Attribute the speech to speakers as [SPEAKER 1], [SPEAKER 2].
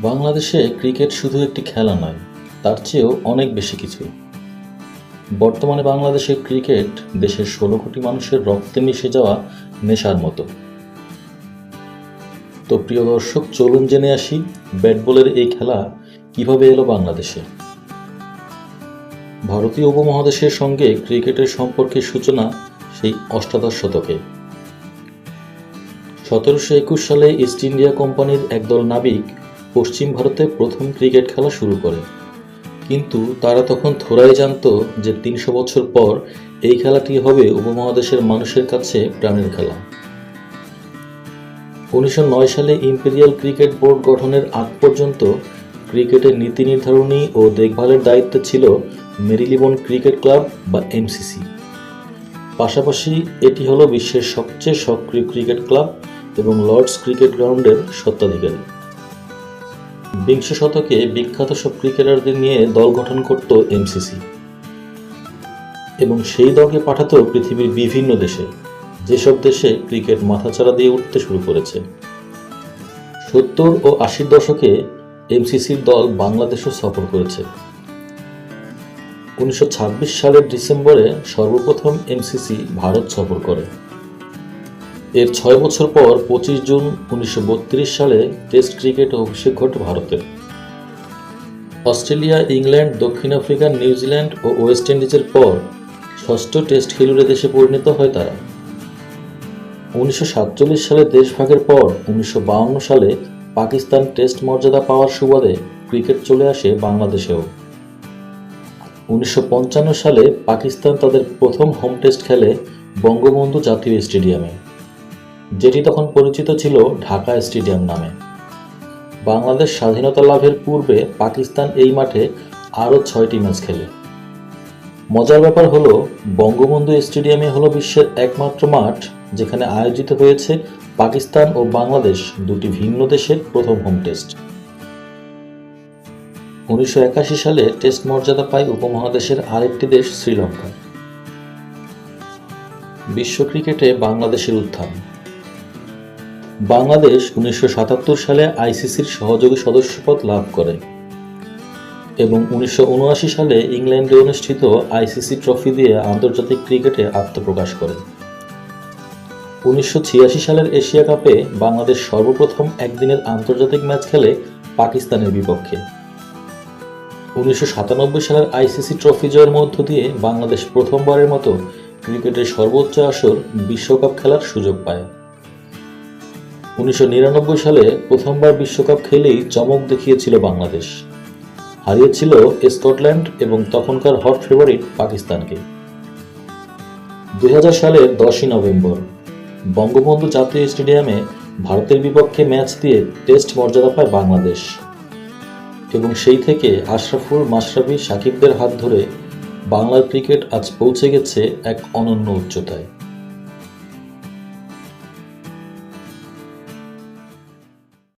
[SPEAKER 1] বাংলাদেশে ক্রিকেট শুধু একটি খেলা নয়, তার চেয়েও অনেক বেশি কিছু। বর্তমানে বাংলাদেশের ক্রিকেট দেশের ১৬ কোটি মানুষের রক্তে মিশে যাওয়া নেশার মতো। তো প্রিয় দর্শক, চলুন জেনে আসি ব্যাট বলের এই খেলা কিভাবে এলো বাংলাদেশে। ভারতীয় উপমহাদেশের সঙ্গে ক্রিকেটের সম্পর্কের সূচনা সেই অষ্টাদশ শতকে। ১৭২১ সালে ইস্ট ইন্ডিয়া কোম্পানির একদল নাবিক পশ্চিম ভারতে প্রথম ক্রিকেট খেলা শুরু করে, কিন্তু তারা তখন থোড়াই জানত যে ৩০০ বছর পর এই খেলাটি হবে উপমহাদেশের মানুষের কাছে প্রাণের খেলা। ১৯০৯ সালে ইম্পেরিয়াল ক্রিকেট বোর্ড গঠনের আগ পর্যন্ত ক্রিকেটের নীতি নির্ধারণী ও দেখভালের দায়িত্বে ছিল মেরিলেবোন ক্রিকেট ক্লাব বা এমসিসি। পাশাপাশি এটি হলো বিশ্বের সবচেয়ে সক্রিয় ক্রিকেট ক্লাব এবং লর্ডস ক্রিকেট গ্রাউন্ডের স্বত্বাধিকারী। বিংশ শতকে বিখ্যাত সব ক্রিকেটারদের নিয়ে দল গঠন করত এমসিসি এবং সেই দলকে পাঠাতো পৃথিবীর বিভিন্ন দেশে, যেসব দেশে ক্রিকেট মাথাচাড়া দিয়ে উঠতে শুরু করেছে। ৭০ ও ৮০ দশকে এমসিসির দল বাংলাদেশও সফর করেছে। ১৯২৬ সালের ডিসেম্বরে সর্বপ্রথম এমসিসি ভারত সফর করে। এর ৬ বছর পর ২৫ জুন ১৯৩২ সালে টেস্ট ক্রিকেট অভিষেক ঘটে ভারতের। অস্ট্রেলিয়া, ইংল্যান্ড, দক্ষিণ আফ্রিকা, নিউজিল্যান্ড ও ওয়েস্ট ইন্ডিজের পর ষষ্ঠ টেস্ট খেলুড়ে দেশে পরিণত হয় তারা। ১৯৪৭ সালে দেশভাগের পর ১৯৫২ সালে পাকিস্তান টেস্ট মর্যাদা পাওয়ার সুবাদে ক্রিকেট চলে আসে বাংলাদেশেও। ১৯৫৫ সালে পাকিস্তান তাদের প্রথম হোম টেস্ট খেলে বঙ্গবন্ধু জাতীয় স্টেডিয়ামে, যেটি তখন পরিচিত ছিল ঢাকা স্টেডিয়াম নামে। বাংলাদেশ স্বাধীনতা লাভের পূর্বে পাকিস্তান এই মাঠে আরও ৬টি ম্যাচ খেলে। মজার ব্যাপার হলো, বঙ্গবন্ধু স্টেডিয়ামে হলো বিশ্বের একমাত্র মাঠ যেখানে আয়োজিত হয়েছে পাকিস্তান ও বাংলাদেশ দুটি ভিন্ন দেশের প্রথম হোম টেস্ট। ১৯৮১ সালে টেস্ট মর্যাদা পায় উপমহাদেশের আরেকটি দেশ শ্রীলঙ্কা। বিশ্ব ক্রিকেটে বাংলাদেশের উত্থান। বাংলাদেশ ১৯৭৭ সালে আইসিসির সহযোগী সদস্যপদ লাভ করে এবং ১৯৭৯ সালে ইংল্যান্ডে অনুষ্ঠিত আইসিসি ট্রফি দিয়ে আন্তর্জাতিক ক্রিকেটে আত্মপ্রকাশ করে। ১৯৮৬ সালের এশিয়া কাপে বাংলাদেশ সর্বপ্রথম একদিনের আন্তর্জাতিক ম্যাচ খেলে পাকিস্তানের বিপক্ষে। ১৯৯৭ সালের আইসিসি ট্রফি জয়ের মধ্য দিয়ে বাংলাদেশ প্রথমবারের মতো ক্রিকেটের সর্বোচ্চ আসর বিশ্বকাপ খেলার সুযোগ পায়। ১৯৯৯ সালে প্রথমবার বিশ্বকাপ খেলেই চমক দেখিয়েছিল বাংলাদেশ, হারিয়েছিল স্কটল্যান্ড এবং তখনকার হট ফেভারিট পাকিস্তানকে। ২০০০ সালের ১০ই নভেম্বর বঙ্গবন্ধু জাতীয় স্টেডিয়ামে ভারতের বিপক্ষে ম্যাচ দিয়ে টেস্ট মর্যাদা পায় বাংলাদেশ এবং সেই থেকে আশরাফুল, মাশরাফি, সাকিবদের হাত ধরে বাংলার ক্রিকেট আজ পৌঁছে গেছে এক অনন্য উচ্চতায়।